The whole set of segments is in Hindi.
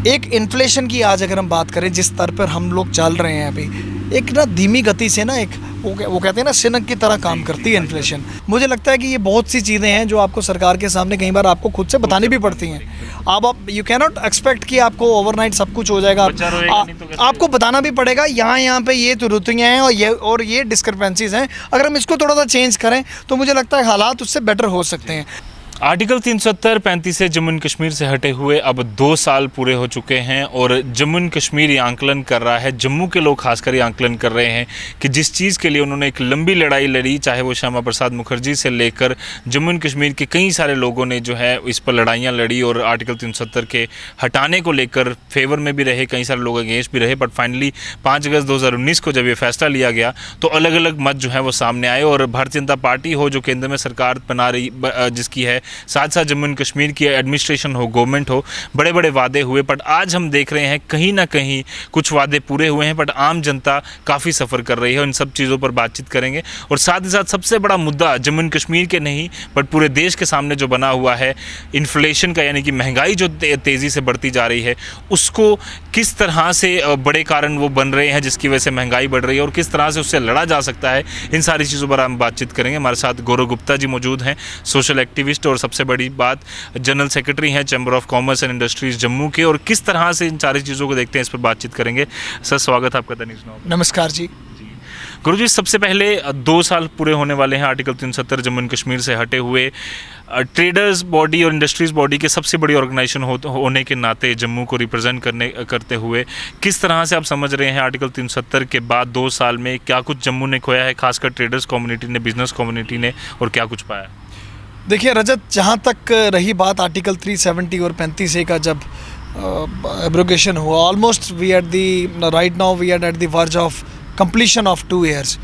एक इन्फ्लेशन की आज अगर हम बात करें, जिस स्तर पर हम लोग चल रहे हैं अभी, एक ना धीमी गति से ना, एक वो कहते हैं ना सिनक की तरह काम करती है इन्फ्लेशन। मुझे लगता है कि ये बहुत सी चीज़ें हैं जो आपको सरकार के सामने कई बार आपको खुद से बतानी भी पड़ती हैं। आप यू कैन नॉट एक्सपेक्ट कि आपको ओवरनाइट सब कुछ हो जाएगा। आपको बताना भी पड़ेगा यहाँ पे ये त्रुटियाँ हैं और ये डिस्क्रिपेंसीज हैं। अगर हम इसको थोड़ा सा चेंज करें तो मुझे लगता है हालात उससे बेटर हो सकते हैं। आर्टिकल 370-35 से जम्मू एंड कश्मीर से हटे हुए अब 2 साल पूरे हो चुके हैं और जम्मू एंड कश्मीर ये आंकलन कर रहा है, जम्मू के लोग खासकर ये आंकलन कर रहे हैं कि जिस चीज़ के लिए उन्होंने एक लंबी लड़ाई लड़ी, चाहे वो श्यामा प्रसाद मुखर्जी से लेकर जम्मू एंड कश्मीर के कई सारे लोगों ने जो है इस पर लड़ाइयाँ लड़ी और आर्टिकल 370 के हटाने को लेकर फेवर में भी रहे, कई सारे लोग अगेंस्ट भी रहे। बट फाइनली 5 अगस्त 2019 को जब ये फैसला लिया गया तो अलग अलग मत जो है वो सामने आए और भारतीय जनता पार्टी हो जो केंद्र में सरकार बना रही जिसकी है, साथ साथ जम्मू एंड कश्मीर की एडमिनिस्ट्रेशन हो, गवर्नमेंट हो, बड़े बड़े वादे हुए। बट आज हम देख रहे हैं कहीं ना कहीं कुछ वादे पूरे हुए हैं बट आम जनता काफ़ी सफ़र कर रही है। उन सब चीज़ों पर बातचीत करेंगे और साथ ही साथ सबसे बड़ा मुद्दा जम्मू एंड कश्मीर के नहीं बट पूरे देश के सामने जो बना हुआ है इन्फ्लेशन का, यानी कि महंगाई जो तेज़ी से बढ़ती जा रही है, उसको किस तरह से बड़े कारण वो बन रहे हैं जिसकी वजह से महंगाई बढ़ रही है और किस तरह से उससे लड़ा जा सकता है, इन सारी चीज़ों पर हम बातचीत करेंगे। हमारे साथ गौरव गुप्ता जी मौजूद हैं, सोशल एक्टिविस्ट और सबसे बड़ी बात जनरल सेक्रेटरी हैं chamber of commerce and industries Jammu के, और किस तरह से इन सारी चीज़ों को देखते हैं इस पर बातचीट करेंगे। सर स्वागत है आपका द न्यूज़ नाउ। नमस्कार जी। गुरुजी, सबसे पहले 2 साल पूरे होने वाले हैं आर्टिकल 370 जम्मू एंड कश्मीर से हटे हुए। ट्रेडर्स बॉडी और इंडस्ट्रीज बॉडी के सबसे बड़ी ऑर्गेनाइजेशन होने के नाते जम्मू को रिप्रेजेंट करते हुए किस तरह से आप समझ रहे हैं आर्टिकल 370 के बाद 2 साल में क्या कुछ जम्मू ने खोया है, खासकर ट्रेडर्स कम्युनिटी ने, बिजनेस कम्युनिटी ने, और क्या कुछ पाया? देखिए रजत, जहाँ तक रही बात आर्टिकल 370 और 35A का, जब एब्रोगेशन हुआ, almost we at the right now we are at the verge of completion of 2 years।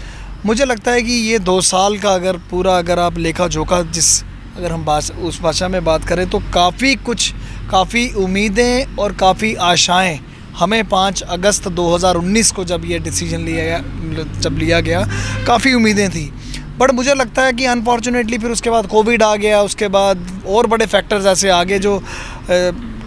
मुझे लगता है कि ये 2 साल का अगर आप लेखा जोखा अगर हम उस भाषा में बात करें तो काफ़ी उम्मीदें और काफ़ी आशाएं हमें 5 अगस्त 2019 को जब ये डिसीजन लिया गया काफ़ी उम्मीदें थी। बट मुझे लगता है कि अनफॉर्चुनेटली फिर उसके बाद कोविड आ गया, उसके बाद और बड़े फैक्टर्स ऐसे आ गए जो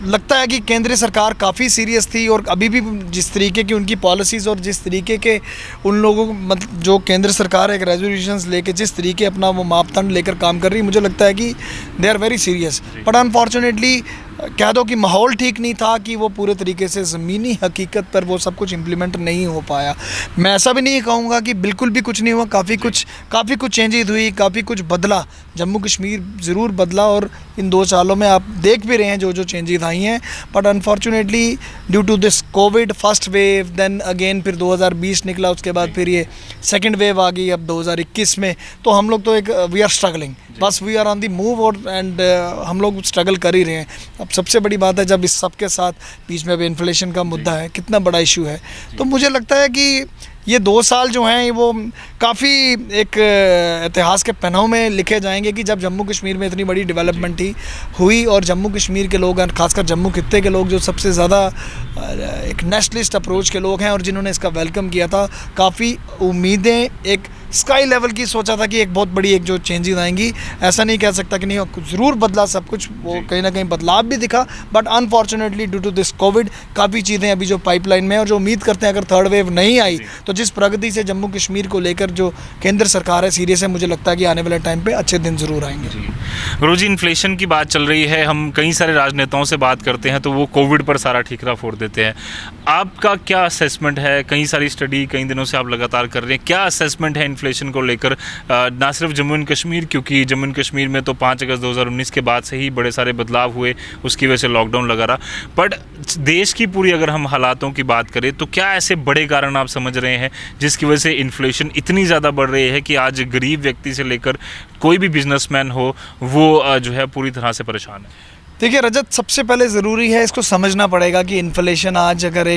लगता है कि केंद्रीय सरकार काफ़ी सीरियस थी और अभी भी जिस तरीके की उनकी पॉलिसीज़ और जिस तरीके के उन लोगों को जो केंद्र सरकार एक रेजोल्यूशंस लेके जिस तरीके अपना वो मापदंड लेकर काम कर रही है, मुझे लगता है कि they are very serious. But unfortunately कह दो कि माहौल ठीक नहीं था कि वो पूरे तरीके से ज़मीनी हकीकत पर वो सब कुछ इम्प्लीमेंट नहीं हो पाया। मैं ऐसा भी नहीं कहूँगा कि बिल्कुल भी कुछ नहीं हुआ, काफ़ी कुछ चेंजेस हुई, काफ़ी कुछ बदला, जम्मू कश्मीर ज़रूर बदला और इन 2 सालों में आप देख भी रहे हैं जो चेंजेस आई हैं। But unfortunately due to this COVID first wave, then again फिर 2020 निकला, उसके बाद फिर ये सेकेंड वेव आ गई अब 2021 में, तो हम लोग तो एक वी आर स्ट्रगलिंग, बस we are on the move और एंड हम लोग स्ट्रगल कर ही रहे हैं। अब सबसे बड़ी बात है जब इस सब के साथ बीच में अब इन्फ्लेशन का मुद्दा है, कितना बड़ा इशू है, तो मुझे लगता है कि ये 2 साल जो हैं वो काफ़ी एक इतिहास के पन्नों में लिखे जाएंगे कि जब जम्मू कश्मीर में इतनी बड़ी डेवलपमेंट हुई और जम्मू कश्मीर के लोग, खासकर जम्मू खित्ते के लोग जो सबसे ज़्यादा एक नेशनलिस्ट अप्रोच के लोग हैं और जिन्होंने इसका वेलकम किया था, काफ़ी उम्मीदें एक स्काई लेवल की सोचा था कि एक बहुत बड़ी एक जो चेंजेस आएंगी। ऐसा नहीं कह सकता कि नहीं, ज़रूर बदला सब कुछ, वो कहीं ना कहीं बदलाव भी दिखा। But unfortunately due to this COVID काफ़ी चीज़ें अभी जो पाइपलाइन में है और जो उम्मीद करते हैं अगर थर्ड वेव नहीं आई तो जिस प्रगति से जम्मू कश्मीर को लेकर जो केंद्र सरकार है सीरियस है, मुझे लगता है कि आने वाले टाइम पे अच्छे दिन ज़रूर आएंगे। गुरु जी, इन्फ्लेशन की बात चल रही है, हम कई सारे राजनेताओं से बात करते हैं तो वो कोविड पर सारा ठीकरा फोड़ देते हैं। आपका क्या असेसमेंट है? कई सारी स्टडी कई दिनों से आप लगातार कर रहे हैं, क्या असेसमेंट है इन्फ्लेशन को लेकर, ना सिर्फ जम्मू एंड कश्मीर, क्योंकि जम्मू एंड कश्मीर में तो 5 अगस्त 2019 के बाद से ही बड़े सारे बदलाव हुए, उसकी वजह से लॉकडाउन लगा रहा, बट देश की पूरी अगर हम हालातों की बात करें तो क्या ऐसे बड़े कारण आप समझ रहे हैं जिसकी वजह से इन्फ्लेशन इतनी ज़्यादा बढ़ रही है कि आज गरीब व्यक्ति से लेकर कोई भी बिजनेसमैन हो वो जो है पूरी तरह से परेशान है? देखिए रजत, सबसे पहले ज़रूरी है इसको समझना पड़ेगा कि इन्फ्लेशन आज अगर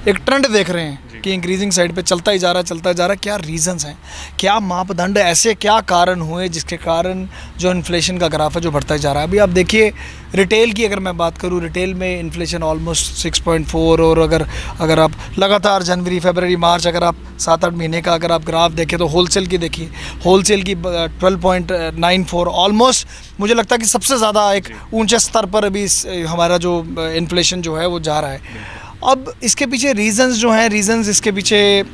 एक ट्रेंड देख रहे हैं कि इंक्रीजिंग साइड पे चलता ही जा रहा है, चलता ही जा रहा है। क्या रीजंस हैं, क्या मापदंड, ऐसे क्या कारण हुए जिसके कारण जो इन्फ्लेशन का ग्राफ है जो बढ़ता ही जा रहा है। अभी आप देखिए रिटेल की अगर मैं बात करूं, रिटेल में इन्फ्लेशन ऑलमोस्ट 6.4, और अगर आप लगातार जनवरी फरवरी मार्च अगर आप 7-8 महीने का अगर आप ग्राफ देखें तो होलसेल की देखिए, होलसेल की 12.94 ऑलमोस्ट मुझे लगता है कि सबसे ज़्यादा एक ऊंचे स्तर पर अभी हमारा जो इन्फ्लेशन जो है वो जा रहा है। अब इसके पीछे रीज़न्स जो हैं, रीज़न्स इसके पीछे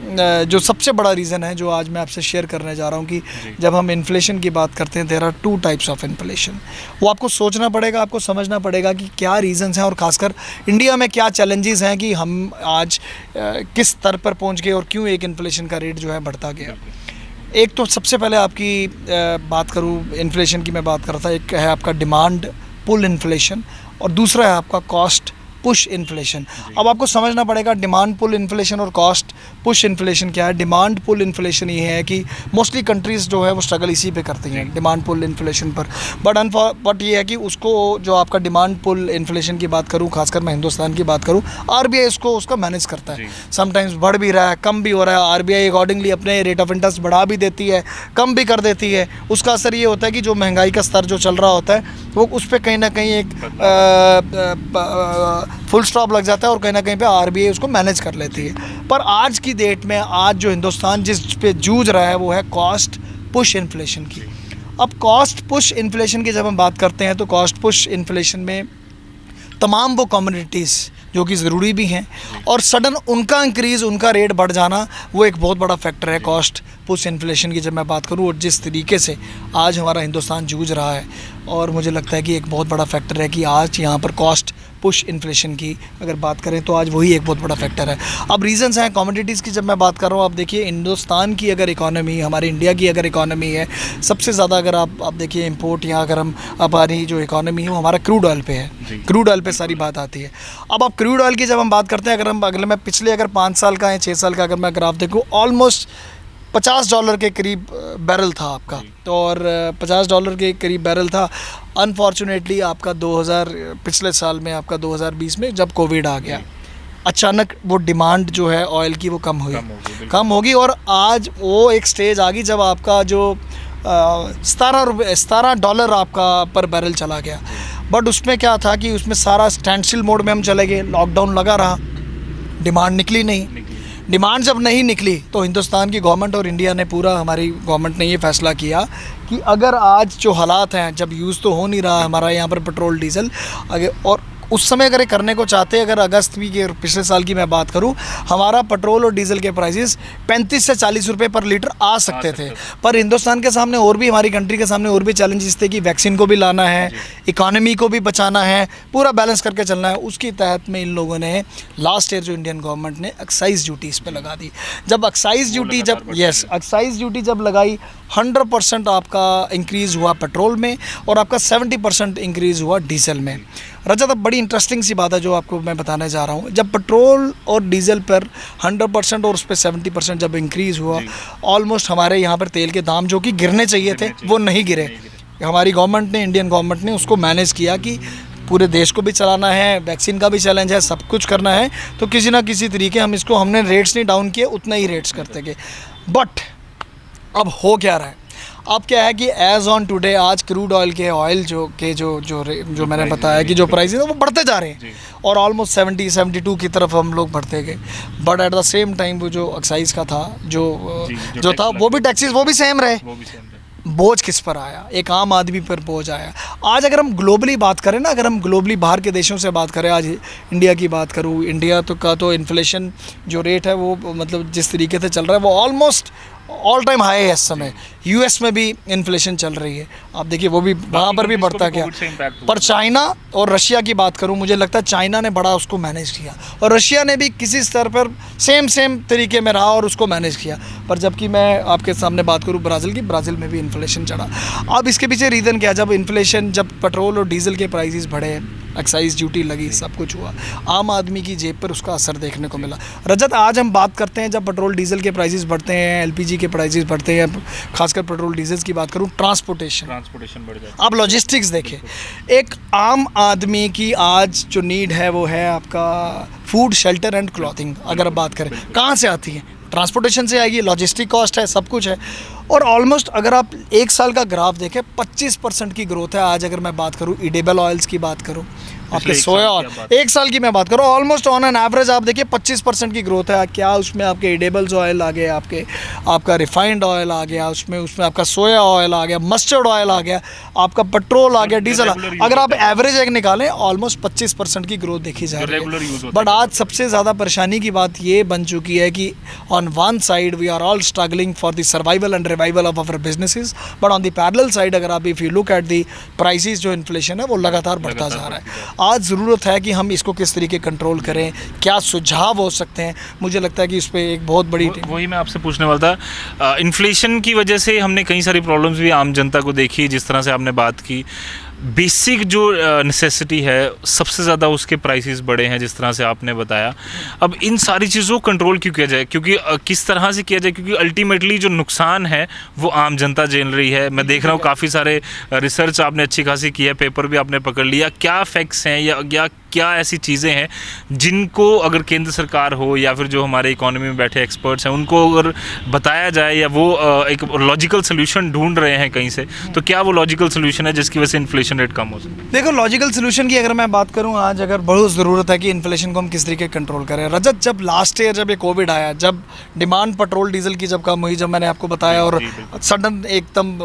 जो सबसे बड़ा रीज़न है जो आज मैं आपसे शेयर करने जा रहा हूँ कि जब हम इन्फ्लेशन की बात करते हैं, there are 2 types of inflation. वो आपको सोचना पड़ेगा, आपको समझना पड़ेगा कि क्या रीज़न्स हैं और ख़ासकर इंडिया में क्या चैलेंजेस हैं कि हम आज किस स्तर पर पहुँच गए और क्यों एक इन्फ्लेशन का रेट जो है बढ़ता गया। एक तो सबसे पहले आपकी बात करूँ इन्फ्लेशन की, मैं बात कर रहा था, एक है आपका डिमांड पुल इन्फ्लेशन और दूसरा है आपका कॉस्ट पुश इन्फ्लेशन। अब आपको समझना पड़ेगा डिमांड पुल इन्फ्लेशन और कॉस्ट पुश इन्फ्लेशन क्या है। डिमांड पुल इन्फ्लेशन ये है कि मोस्टली कंट्रीज़ जो है वो स्ट्रगल इसी पे करती हैं डिमांड पुल इन्फ्लेशन पर, बट ये है कि उसको जो आपका डिमांड पुल इन्फ्लेशन की बात करूँ, खासकर मैं हिंदुस्तान की बात करूँ, आरबीआई इसको उसका मैनेज करता है। समटाइम्स बढ़ भी रहा है, कम भी हो रहा है, आरबीआई अकॉर्डिंगली अपने रेट ऑफ इंटरेस्ट बढ़ा भी देती है, कम भी कर देती है। उसका असर ये होता है कि जो महंगाई का स्तर जो चल रहा होता है वो उस पर कहीं ना कहीं एक फुल स्टॉप लग जाता है और कहीं ना कहीं पे आरबीआई उसको मैनेज कर लेती है। पर आज की डेट में आज जो हिंदुस्तान जिस पे जूझ रहा है वो है कॉस्ट पुश इन्फ्लेशन की। अब कॉस्ट पुश इन्फ्लेशन की जब हम बात करते हैं तो कॉस्ट पुश इन्फ्लेशन में तमाम वो कमोडिटीज़ जो कि ज़रूरी भी हैं और सडन उनका इंक्रीज़, उनका रेट बढ़ जाना वो एक बहुत बड़ा फैक्टर है कॉस्ट पुश इन्फ्लेशन की जब मैं बात करूँ। और जिस तरीके से आज हमारा हिंदुस्तान जूझ रहा है और मुझे लगता है कि एक बहुत बड़ा फैक्टर है कि आज यहाँ पर कॉस्ट पुश इन्फ्लेशन की अगर बात करें तो आज वही एक बहुत बड़ा फैक्टर है। अब रीजंस हैं कमोडिटीज़ की जब मैं बात कर रहा हूँ, आप देखिए हिंदुस्तान की अगर इकोनॉमी, हमारे इंडिया की अगर इकोनॉमी है, सबसे ज़्यादा अगर आप देखिए इंपोर्ट या अगर हम हमारी जो इकोनॉमी है वो हमारा क्रूड ऑयल पे है, क्रूड ऑयल पे सारी बात आती है। अब आप क्रूड ऑयल की जब हम बात करते हैं, अगर हम अगले मैं पिछले अगर 5 साल का या 6 साल का अगर मैं ग्राफ देखूँ, ऑलमोस्ट $50 के करीब बैरल था आपका, तो और $50 के करीब बैरल था। अनफॉर्चुनेटली आपका पिछले साल में आपका 2020 में जब कोविड आ गया, अचानक वो डिमांड जो है ऑयल की वो कम होगी और आज वो एक स्टेज आ गई जब आपका जो $17 आपका पर बैरल चला गया। बट उसमें क्या था कि उसमें सारा स्टैंड स्टिल मोड में हम चले गए, लॉकडाउन लगा रहा, डिमांड निकली नहीं। डिमांड जब नहीं निकली तो हिंदुस्तान की गवर्नमेंट और इंडिया ने पूरा, हमारी गवर्नमेंट ने ये फैसला किया कि अगर आज जो हालात हैं, जब यूज़ तो हो नहीं रहा हमारा यहाँ पर पेट्रोल डीजल, और उस समय अगर ये करने को चाहते, अगर अगस्त भी के पिछले साल की मैं बात करूं, हमारा पेट्रोल और डीजल के प्राइसेस 35 से 40 रुपए पर लीटर आ सकते थे। पर हिंदुस्तान के सामने और भी, हमारी कंट्री के सामने और भी चैलेंजेस थे कि वैक्सीन को भी लाना है, इकोनॉमी को भी बचाना है, पूरा बैलेंस करके चलना है। उसकी तहत में इन लोगों ने लास्ट ईयर जो इंडियन गवर्नमेंट ने एक्साइज ड्यूटी इस पर लगा दी। जब एक्साइज ड्यूटी एक्साइज ड्यूटी जब लगाई, 100% आपका इंक्रीज़ हुआ पेट्रोल में और आपका 70% इंक्रीज़ हुआ डीजल में। रजत, अब बड़ी इंटरेस्टिंग सी बात है जो आपको मैं बताने जा रहा हूँ। जब पेट्रोल और डीजल पर 100% और उस पर 70% जब इंक्रीज़ हुआ, ऑलमोस्ट हमारे यहाँ पर तेल के दाम जो कि गिरने चाहिए थे वो नहीं गिरे। हमारी गवर्नमेंट ने, इंडियन गवर्नमेंट ने उसको मैनेज किया कि पूरे देश को भी चलाना है, वैक्सीन का भी चैलेंज है, सब कुछ करना है, तो किसी ना किसी तरीके हमने रेट्स नहीं डाउन किए, उतना ही रेट्स करते गए। बट अब हो क्या रहा है, अब क्या है कि एज ऑन टुडे आज क्रूड ऑयल के जो मैंने बताया कि जो प्राइस है वो बढ़ते जा रहे हैं और ऑलमोस्ट 72 की तरफ हम लोग बढ़ते गए। But at the same time वो जो एक्साइज का था जो था वो भी टैक्सेस वो भी सेम रहे। बोझ किस पर आया? एक आम आदमी पर बोझ आया। आज अगर हम ग्लोबली बात करें ना, अगर हम ग्लोबली बाहर के देशों से बात करें, आज इंडिया की बात करूँ, इंडिया तो इन्फ्लेशन जो रेट है वो मतलब जिस तरीके से चल रहा है वो ऑलमोस्ट ऑल टाइम हाई है इस समय। यूएस में भी इन्फ्लेशन चल रही है, आप देखिए वो भी वहाँ पर भी बढ़ता गया। पर चाइना और रशिया की बात करूँ, मुझे लगता है चाइना ने बड़ा उसको मैनेज किया और रशिया ने भी किसी स्तर पर सेम तरीके में रहा और उसको मैनेज किया। पर जबकि मैं आपके सामने बात करूँ ब्राज़ील की, ब्राज़ील में भी इन्फ्लेशन चढ़ा। अब इसके पीछे रीज़न क्या? जब पेट्रोल और डीजल के प्राइसेस बढ़े, एक्साइज ड्यूटी लगी, सब कुछ हुआ, आम आदमी की जेब पर उसका असर देखने को मिला। रजत, आज हम बात करते हैं जब पेट्रोल डीजल के प्राइसेस बढ़ते हैं, एलपीजी के प्राइसेस बढ़ते हैं, खासकर पेट्रोल डीजल की बात करूं, ट्रांसपोर्टेशन बढ़ जाता है। आप लॉजिस्टिक्स देखें, एक आम आदमी की आज जो नीड है वो है आपका फूड, शेल्टर एंड क्लॉथिंग अगर आप बात करें, कहाँ से आती है? ट्रांसपोर्टेशन से आएगी, लॉजिस्टिक कॉस्ट है, सब कुछ है। और ऑलमोस्ट अगर आप एक साल का ग्राफ देखें 25% की ग्रोथ है। आज अगर मैं बात करूँ एडिबल ऑयल्स की बात करूँ, आपके सोया ऑयल, एक साल की मैं बात करूँ, ऑलमोस्ट ऑन एन एवरेज आप देखिए 25% की ग्रोथ है। क्या उसमें आपके एडिबल्स ऑयल आ गए, आपका रिफाइंड ऑयल आ गया, उसमें आपका सोया ऑयल आ गया, मस्टर्ड ऑयल आ गया, आपका पेट्रोल आ गया, डीजल। अगर आप एवरेज एक निकालें ऑलमोस्ट 25% की ग्रोथ देखी जा रही है। बट आज सबसे ज़्यादा परेशानी की बात ये बन चुकी है कि on one side we are all struggling for the survival and revival of our businesses, but on the parallel side अगर आप if you look at the prices, जो इन्फ्लेशन है वो लगातार बढ़ता जा रहा है। आज ज़रूरत है कि हम इसको किस तरीके कंट्रोल करें, क्या सुझाव हो सकते हैं। मुझे लगता है कि इस पर एक बहुत बड़ी वही मैं आपसे पूछने वाला था। इन्फ्लेशन की वजह से हमने कई सारी प्रॉब्लम्स भी आम जनता को देखी, जिस तरह से आपने बात की। बेसिक जो नेसेसिटी है सबसे ज़्यादा उसके प्राइसेस बढ़े हैं, जिस तरह से आपने बताया। अब इन सारी चीज़ों को कंट्रोल क्यों किया जाए, क्योंकि किस तरह से किया जाए, क्योंकि अल्टीमेटली जो नुकसान है वो आम जनता झेल रही है। मैं देख रहा हूँ काफ़ी सारे रिसर्च आपने अच्छी खासी की है, पेपर भी आपने पकड़ लिया। क्या फैक्ट्स हैं या क्या ऐसी चीज़ें हैं जिनको अगर केंद्र सरकार हो या फिर जो हमारे इकोनॉमी में बैठे एक्सपर्ट्स हैं उनको अगर बताया जाए, या वो एक लॉजिकल सोल्यूशन ढूंढ रहे हैं कहीं से, तो क्या वो लॉजिकल सोल्यूशन है जिसकी वजह से इन्फ्लेशन रेट कम हो सके? देखो, लॉजिकल सोल्यूशन की अगर मैं बात करूं, आज अगर बहुत ज़रूरत है कि इन्फ्लेशन को हम किस तरीके कंट्रोल करें। रजत, जब लास्ट ईयर जब ये कोविड आया, जब डिमांड पेट्रोल डीजल की जब कम हुई, जब मैंने आपको बताया, और सडन एकदम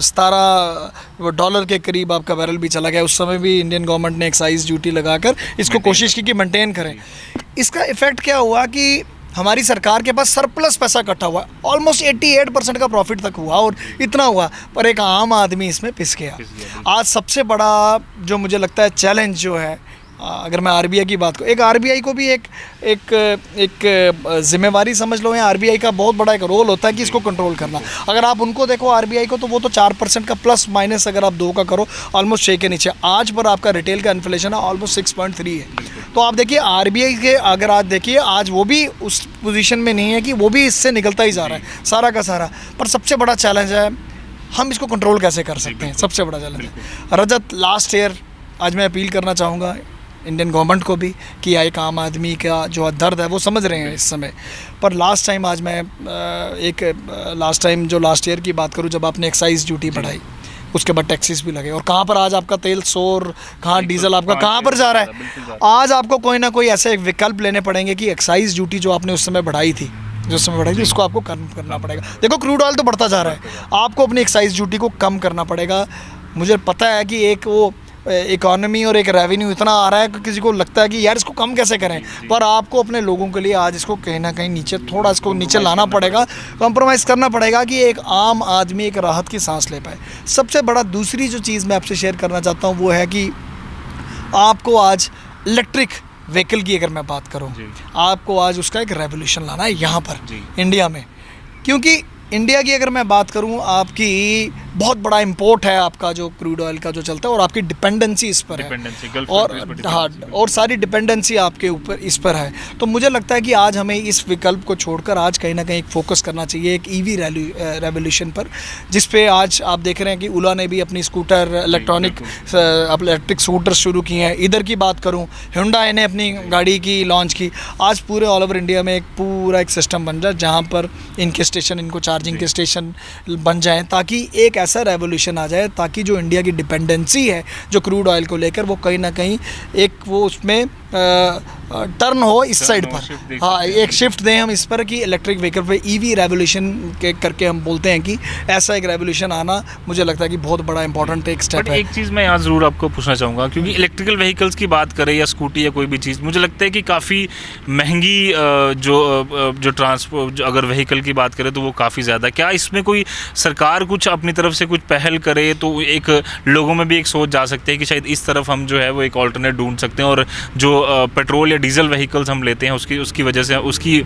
$17 के करीब आपका बैरल भी चला गया, उस समय भी इंडियन गवर्नमेंट ने एक्साइज ड्यूटी लगाकर इसको कोशिश की कि मेंटेन करें। इसका इफेक्ट क्या हुआ कि हमारी सरकार के पास सरप्लस पैसा इकट्ठा हुआ, ऑलमोस्ट 88% का प्रॉफिट तक हुआ, और इतना हुआ, पर एक आम आदमी इसमें पिस गया। आज सबसे बड़ा जो मुझे लगता है चैलेंज जो है, अगर मैं आरबीआई की बात करूँ, एक आरबीआई को भी एक जिम्मेवारी समझ लो, या आरबीआई का बहुत बड़ा एक रोल होता है कि इसको कंट्रोल करना। अगर आप उनको देखो आरबीआई को, तो वो तो 4% का प्लस माइनस अगर आप 2 का करो, ऑलमोस्ट 6 के नीचे। आज पर आपका रिटेल का इन्फ्लेशन है ऑलमोस्ट 6.3 है। तो आप देखिए आरबीआई के, अगर आज देखिए, आज वो भी उस पोजीशन में नहीं है कि वो भी इससे निकलता ही जा रहा है सारा का सारा। पर सबसे बड़ा चैलेंज है हम इसको कंट्रोल कैसे कर सकते हैं, सबसे बड़ा चैलेंज है। रजत, लास्ट ईयर आज मैं अपील करना चाहूँगा इंडियन गवर्नमेंट को भी कि एक आम आदमी का जो दर्द है वो समझ रहे हैं इस समय। पर लास्ट टाइम, आज मैं लास्ट टाइम जो लास्ट ईयर की बात करूं, जब आपने एक्साइज ड्यूटी बढ़ाई, उसके बाद टैक्सेस भी लगे, और कहाँ पर आज आपका तेल 100, कहाँ डीजल आपका कहाँ पर जा रहा है। आज आपको कोई ना कोई ऐसे विकल्प लेने पड़ेंगे कि एक्साइज ड्यूटी जो आपने उस समय बढ़ाई थी, उसको आपको कम करना पड़ेगा। देखो, क्रूड ऑयल तो बढ़ता जा रहा है, आपको अपनी एक्साइज ड्यूटी को कम करना पड़ेगा। मुझे पता है कि एक वो इकॉनमी और एक रेवेन्यू इतना आ रहा है कि किसी को लगता है कि यार इसको कम कैसे करें, पर आपको अपने लोगों के लिए आज इसको कहीं ना कहीं नीचे, थोड़ा इसको नीचे लाना पड़ेगा, कॉम्प्रोमाइज़ करना पड़ेगा कि एक आम आदमी एक राहत की सांस ले पाए। सबसे बड़ा दूसरी जो चीज़ मैं आपसे शेयर करना चाहता हूँ वो है कि आपको आज इलेक्ट्रिक व्हीकल की अगर मैं बात करूँ, आपको आज उसका एक रेवोल्यूशन लाना है यहाँ पर इंडिया में। क्योंकि इंडिया की अगर मैं बात करूं, आपकी बहुत बड़ा इंपोर्ट है आपका जो क्रूड ऑयल का जो चलता है, और आपकी डिपेंडेंसी इस पर है, और हाँ, और सारी डिपेंडेंसी आपके ऊपर इस पर है। तो मुझे लगता है कि आज हमें इस विकल्प को छोड़कर आज कहीं ना कहीं एक फोकस करना चाहिए एक ईवी रेवोल्यूशन पर, जिस पे आज आप देख रहे हैं कि ओला ने भी अपनी स्कूटर, इलेक्ट्रिक स्कूटर शुरू किए हैं। इधर की बात करूँ, Hyundai ने अपनी गाड़ी की लॉन्च की। आज पूरे ऑल ओवर इंडिया में एक पूरा एक सिस्टम बन जाए जहाँ पर इनके स्टेशन, इनको चार्जिंग के स्टेशन बन जाएं, ताकि एक ऐसा रेवोल्यूशन आ जाए ताकि जो इंडिया की डिपेंडेंसी है जो क्रूड ऑयल को लेकर, वो कहीं ना कहीं एक वो उसमें टर्न हो इस साइड पर। हाँ, एक शिफ्ट दें हम इस पर कि इलेक्ट्रिक व्हीकल पे ईवी रेवोल्यूशन के करके हम बोलते हैं कि ऐसा एक रेवोल्यूशन आना, मुझे लगता है कि बहुत बड़ा इंपॉर्टेंट एक स्टेप है। एक चीज़ मैं यहाँ ज़रूर आपको पूछना चाहूँगा, क्योंकि इलेक्ट्रिकल व्हीकल्स की बात करें या स्कूटी या कोई भी चीज़, मुझे लगता है कि काफ़ी महंगी जो ट्रांसपोर्ट, अगर व्हीकल की बात करें तो वो काफ़ी ज़्यादा। क्या इसमें कोई सरकार कुछ अपनी तरफ से कुछ पहल करे तो एक लोगों में भी एक सोच जा सकती है कि शायद इस तरफ हम जो है वो एक ऑल्टरनेट ढूंढ सकते हैं, और जो पेट्रोल या डीजल व्हीकल्स हम लेते हैं उसकी वजह से, उसकी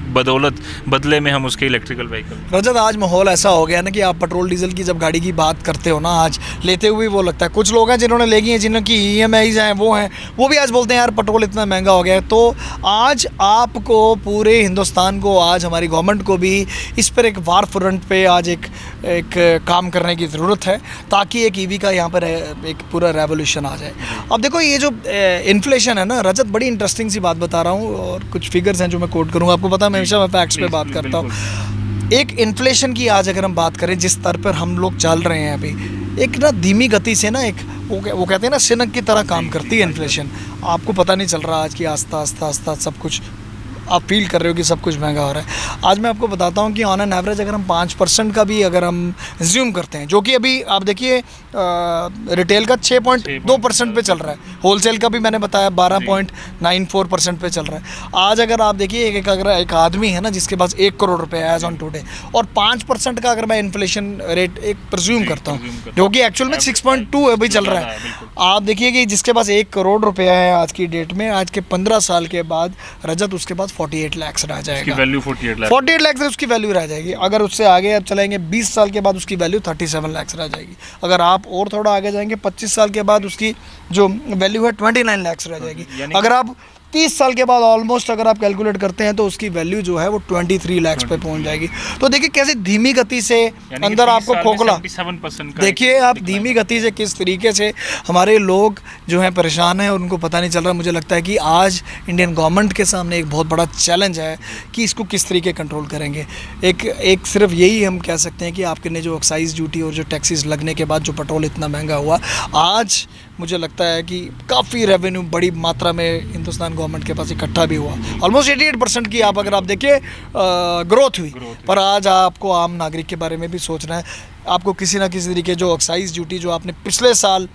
बदले में हम उसके इलेक्ट्रिकल व्हीकल। रजत, आज माहौल ऐसा हो गया ना कि आप पेट्रोल डीजल की जब गाड़ी की बात करते हो ना, आज लेते हुए वो लगता है, कुछ लोग हैं जिन्होंने ले गई हैं, जिनकी EMIs हैं, वो भी आज बोलते हैं यार पेट्रोल इतना महंगा हो गया है। तो आज आपको पूरे हिंदुस्तान को, आज हमारी गवर्नमेंट को भी इस पर एक वार फ्रंट पे आज एक काम करने की ज़रूरत है, ताकि एक EV का यहाँ पर एक पूरा रेवोल्यूशन आ जाए। अब देखो, ये जो इन्फ्लेशन है ना रजत, बड़ी इंटरेस्टिंग सी बात बता रहा हूँ और कुछ फिगर्स हैं जो मैं कोट करूँगा। आपको पता है मैं हमेशा मैं फैक्ट्स पे बात करता हूँ। एक इन्फ्लेशन की आज अगर हम बात करें, जिस स्तर पर हम लोग चल रहे हैं अभी, एक ना धीमी गति से ना, एक वो कहते हैं ना सिनक की तरह काम करती है इन्फ्लेशन। आपको पता नहीं चल रहा आज की आस्ता आस्ता आस्ता सब कुछ आप फील कर रहे हो कि सब कुछ महंगा हो रहा है। आज मैं आपको बताता हूँ कि ऑन एन एवरेज अगर हम 5% का भी अगर हम ज्यूम करते हैं, जो कि अभी आप देखिए रिटेल का 6.2% पे चल रहा है, होलसेल का भी मैंने बताया 12.94% पे चल रहा है। आज अगर आप देखिए अगर एक आदमी है ना जिसके पास 1 करोड़ रुपए है एज ऑन टुडे, और 5% का अगर मैं इन्फ्लेशन रेट एक प्रज्यूम करता हूँ, जो कि एक्चुअल में 6.2 अभी चल रहा है, आप देखिए कि जिसके पास 1 करोड़ रुपया है आज की डेट में, आज के 15 साल के बाद रजत उसके पास 48 लाख रह जाएगा। वैल्यू 48 लाख से उसकी वैल्यू रह जाएगी। अगर उससे आगे अब चलेंगे 20 साल के बाद उसकी वैल्यू 37 लाख रह जाएगी। अगर आप और थोड़ा आगे जाएंगे 25 साल के बाद उसकी जो वैल्यू है 29 लाख रह जाएगी। अगर आप 30 साल के बाद ऑलमोस्ट अगर आप कैलकुलेट करते हैं तो उसकी वैल्यू जो है वो 23 लाख पे पहुंच जाएगी। तो देखिए कैसे धीमी गति से अंदर आपको खोखला, देखिए आप धीमी गति से किस तरीके से हमारे लोग जो हैं परेशान हैं और उनको पता नहीं चल रहा। मुझे लगता है कि आज इंडियन गवर्नमेंट के सामने एक बहुत बड़ा चैलेंज है कि इसको किस तरीके कंट्रोल करेंगे। एक सिर्फ यही हम कह सकते हैं कि आपके ने जो एक्साइज ड्यूटी और जो टैक्सेस लगने के बाद जो पेट्रोल इतना महंगा हुआ, आज मुझे लगता है कि काफ़ी रेवेन्यू बड़ी मात्रा में हिंदुस्तान गवर्नमेंट के पास इकट्ठा भी हुआ। ऑलमोस्ट 88% की आप अगर आप देखिए ग्रोथ हुई। पर आज आपको आम नागरिक के बारे में भी सोचना है। आपको किसी ना किसी तरीके जो एक्साइज ड्यूटी जो आपने पिछले साल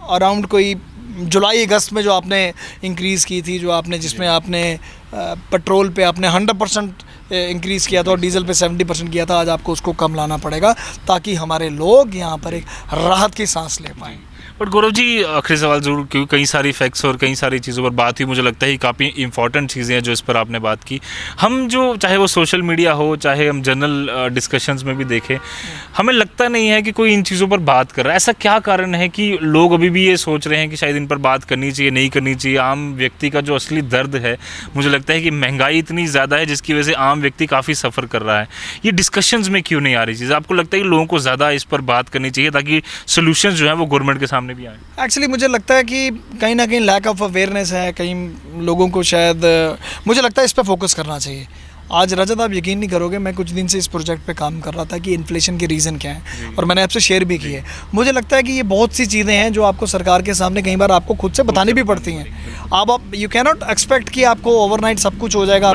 अराउंड कोई जुलाई अगस्त में जो आपने इंक्रीज़ की थी, जो आपने जिसमें आपने पेट्रोल पे आपने 100% इंक्रीज़ किया था और डीजल पे 70% किया था, आज आपको उसको कम लाना पड़ेगा ताकि हमारे लोग यहाँ पर एक राहत की सांस ले पाएँ। बट गौरव जी, आखिरी सवाल ज़रूर, क्योंकि कई सारी फैक्ट्स और कई सारी चीज़ों पर बात हुई, मुझे लगता है कि काफ़ी इंपॉर्टेंट चीज़ें हैं जो इस पर आपने बात की। हम जो चाहे वो सोशल मीडिया हो, चाहे हम जनरल डिस्कशंस में भी देखें, हमें लगता नहीं है कि कोई इन चीज़ों पर बात कर रहा है। ऐसा क्या कारण है कि लोग अभी भी ये सोच रहे हैं कि शायद इन पर बात करनी चाहिए, नहीं करनी चाहिए? आम व्यक्ति का जो असली दर्द है, मुझे लगता है कि महंगाई इतनी ज़्यादा है जिसकी वजह से आम व्यक्ति काफ़ी सफ़र कर रहा है। ये डिस्कशंस में क्यों नहीं आ रही चीज़? आपको लगता है कि लोगों को ज़्यादा इस पर बात करनी चाहिए ताकि सोल्यूशंस जो हैं वो गवर्नमेंट के सामने भी आएँ? एक्चुअली मुझे लगता है कि कहीं ना कहीं लैक ऑफ अवेयरनेस है, कहीं लोगों को शायद मुझे लगता है इस पर फोकस करना चाहिए। आज रजत आप यकीन नहीं करोगे, मैं कुछ दिन से इस प्रोजेक्ट पे काम कर रहा था कि इन्फ्लेशन के रीज़न क्या हैं, और मैंने आपसे शेयर भी किए। मुझे लगता है कि ये बहुत सी चीज़ें हैं जो आपको सरकार के सामने कई बार आपको खुद से बतानी भी पड़ती हैं। आप यू कैन नॉट एक्सपेक्ट कि आपको ओवरनाइट सब कुछ हो जाएगा।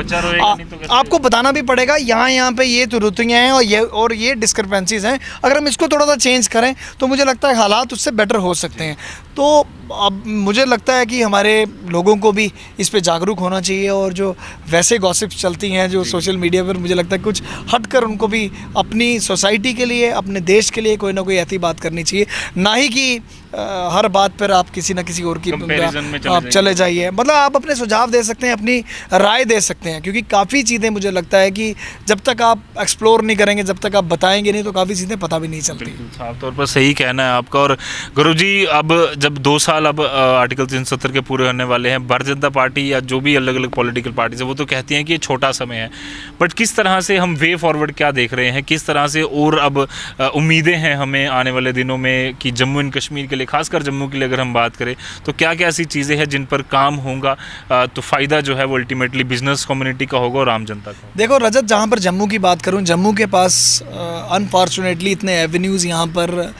आपको बताना भी पड़ेगा यहाँ पे ये त्रुटियाँ हैं और ये डिस्क्रिपेंसीज हैं। अगर हम इसको थोड़ा सा चेंज करें तो मुझे लगता है हालात उससे बेटर हो सकते हैं। तो अब मुझे लगता है कि हमारे लोगों को भी इस पे जागरूक होना चाहिए, और जो वैसे गॉसिप्स चलती हैं जो सोशल मीडिया पर, मुझे लगता है कुछ हटकर उनको भी अपनी सोसाइटी के लिए, अपने देश के लिए कोई ना कोई ऐसी बात करनी चाहिए, ना ही कि हर बात पर आप किसी ना किसी और की आप चले जाइए। मतलब आप अपने सुझाव दे सकते हैं, अपनी राय दे सकते हैं, क्योंकि काफ़ी चीज़ें मुझे लगता है कि जब तक आप एक्सप्लोर नहीं करेंगे, जब तक आप बताएंगे नहीं, तो काफ़ी चीज़ें पता भी नहीं चलती। साफ तौर पर सही कहना है आपका। और गुरु जी, अब जब 2 साल अब आर्टिकल 370 के पूरे होने वाले हैं, भारतीय जनता पार्टी या जो भी अलग अलग पॉलिटिकल पार्टीज है वो तो कहती हैं कि ये छोटा समय है, बट किस तरह से हम वे फॉरवर्ड क्या देख रहे हैं, किस तरह से और अब उम्मीदें हैं हमें आने वाले दिनों में कि जम्मू एंड कश्मीर के लिए, खासकर जम्मू के लिए अगर हम बात करें, तो क्या क्या ऐसी चीज़ें हैं जिन पर काम होगा तो फ़ायदा जो है वो अल्टीमेटली बिजनेस कम्युनिटी का होगा और आम जनता का? देखो रजत, जहाँ पर जम्मू की बात करूँ, जम्मू के पास अनफॉर्चुनेटली इतने एवेन्यूज़ यहाँ पर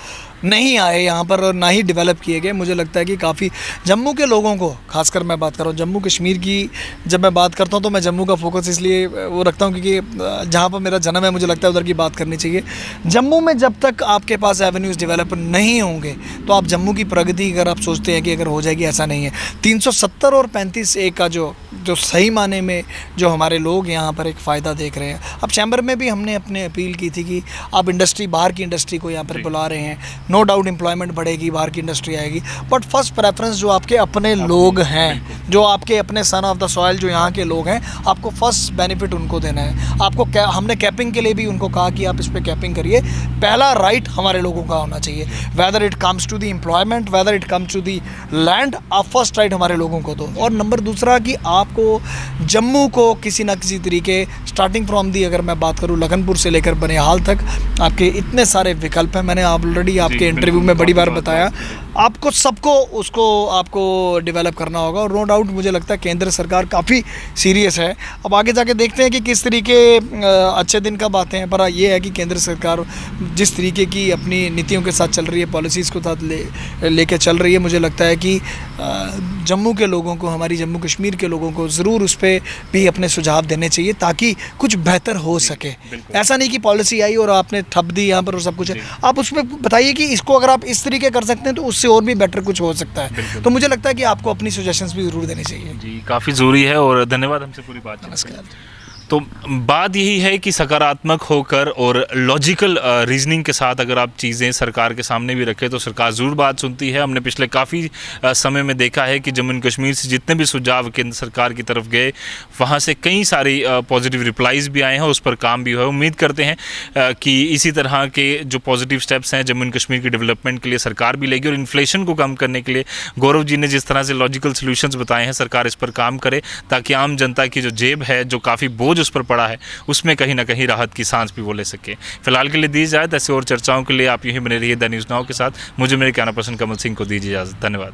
नहीं आए यहाँ पर, और ना ही डेवलप किए गए। मुझे लगता है कि काफ़ी जम्मू के लोगों को, खासकर मैं बात कर रहा हूँ जम्मू कश्मीर की, जब मैं बात करता हूँ तो मैं जम्मू का फोकस इसलिए वो रखता हूँ क्योंकि जहाँ पर मेरा जन्म है, मुझे लगता है उधर की बात करनी चाहिए। जम्मू में जब तक आपके पास एवेन्यूज़ डेवलप नहीं होंगे तो आप जम्मू की प्रगति अगर आप सोचते हैं कि अगर हो जाएगी, ऐसा नहीं है। 370 और 35A का जो सही माने में जो हमारे लोग यहाँ पर एक फ़ायदा देख रहे हैं। अब चैम्बर में भी हमने अपने अपील की थी कि आप इंडस्ट्री, बाहर की इंडस्ट्री को यहाँ पर बुला रहे हैं, नो डाउट एम्प्लॉयमेंट बढ़ेगी, बाहर की इंडस्ट्री आएगी, बट फर्स्ट प्रेफरेंस जो आपके अपने लोग हैं, जो आपके अपने सन ऑफ द सॉइल जो यहाँ के लोग हैं, आपको फर्स्ट बेनिफिट उनको देना है। आपको हमने कैपिंग के लिए भी उनको कहा कि आप इस पर कैपिंग करिए। पहला राइट हमारे लोगों का होना चाहिए, whether it comes to the employment, whether it comes to the land, आप फर्स्ट राइट हमारे लोगों को दो। और नंबर दूसरा कि आपको जम्मू को किसी ना किसी तरीके, स्टार्टिंग फ्रॉम दी अगर मैं बात करूँ लखनपुर से लेकर बनिहाल तक, आपके इतने सारे विकल्प हैं। मैंने ऑलरेडी आपके इंटरव्यू में बड़ी बार बताया आपको सबको उसको आपको डेवलप करना होगा। और नो डाउट मुझे लगता है केंद्र सरकार काफ़ी सीरियस है। अब आगे जाके देखते हैं कि किस तरीके अच्छे दिन कब आते हैं, पर ये है कि केंद्र सरकार जिस तरीके की अपनी नीतियों के साथ चल रही है, पॉलिसीज़ को साथ लेके चल रही है, मुझे लगता है कि जम्मू के लोगों को, हमारी जम्मू कश्मीर के लोगों को ज़रूर उस पर भी अपने सुझाव देने चाहिए ताकि कुछ बेहतर हो सके। ऐसा नहीं कि पॉलिसी आई और आपने ठप दी यहाँ पर और सब कुछ है। आप उसमें बताइए कि इसको अगर आप इस तरीके कर सकते हैं तो उससे और भी बेटर कुछ हो सकता है। तो मुझे लगता है कि आपको अपनी सजेशंस भी ज़रूर देनी चाहिए। जी, काफ़ी ज़रूरी है और धन्यवाद हमसे पूरी बात। नमस्कार। तो बात यही है कि सकारात्मक होकर और लॉजिकल रीजनिंग के साथ अगर आप चीज़ें सरकार के सामने भी रखें तो सरकार ज़रूर बात सुनती है। हमने पिछले काफ़ी समय में देखा है कि जम्मू एंड कश्मीर से जितने भी सुझाव केंद्र सरकार की तरफ गए, वहाँ से कई सारी पॉजिटिव रिप्लाईज भी आए हैं, उस पर काम भी हुआ है। उम्मीद करते हैं कि इसी तरह के जो पॉजिटिव स्टेप्स हैं जम्मू एंड कश्मीर की डेवलपमेंट के लिए सरकार भी लेगी। और इन्फ्लेशन को कम करने के लिए गौरव जी ने जिस तरह से लॉजिकल सोल्यूशंस बताए हैं, सरकार इस पर काम करे ताकि आम जनता की जो जेब है, जो काफ़ी बोझ उस पर पड़ा है, उसमें कहीं ना कहीं राहत की सांस भी वो ले सके। फिलहाल के लिए दी इजाज़त। ऐसे और चर्चाओं के लिए आप यूँ ही बने रहिए द न्यूज़ नाउ के साथ। मुझे मेरे कैमरा पर्सन कमल सिंह को दीजिए इजाज़त। धन्यवाद।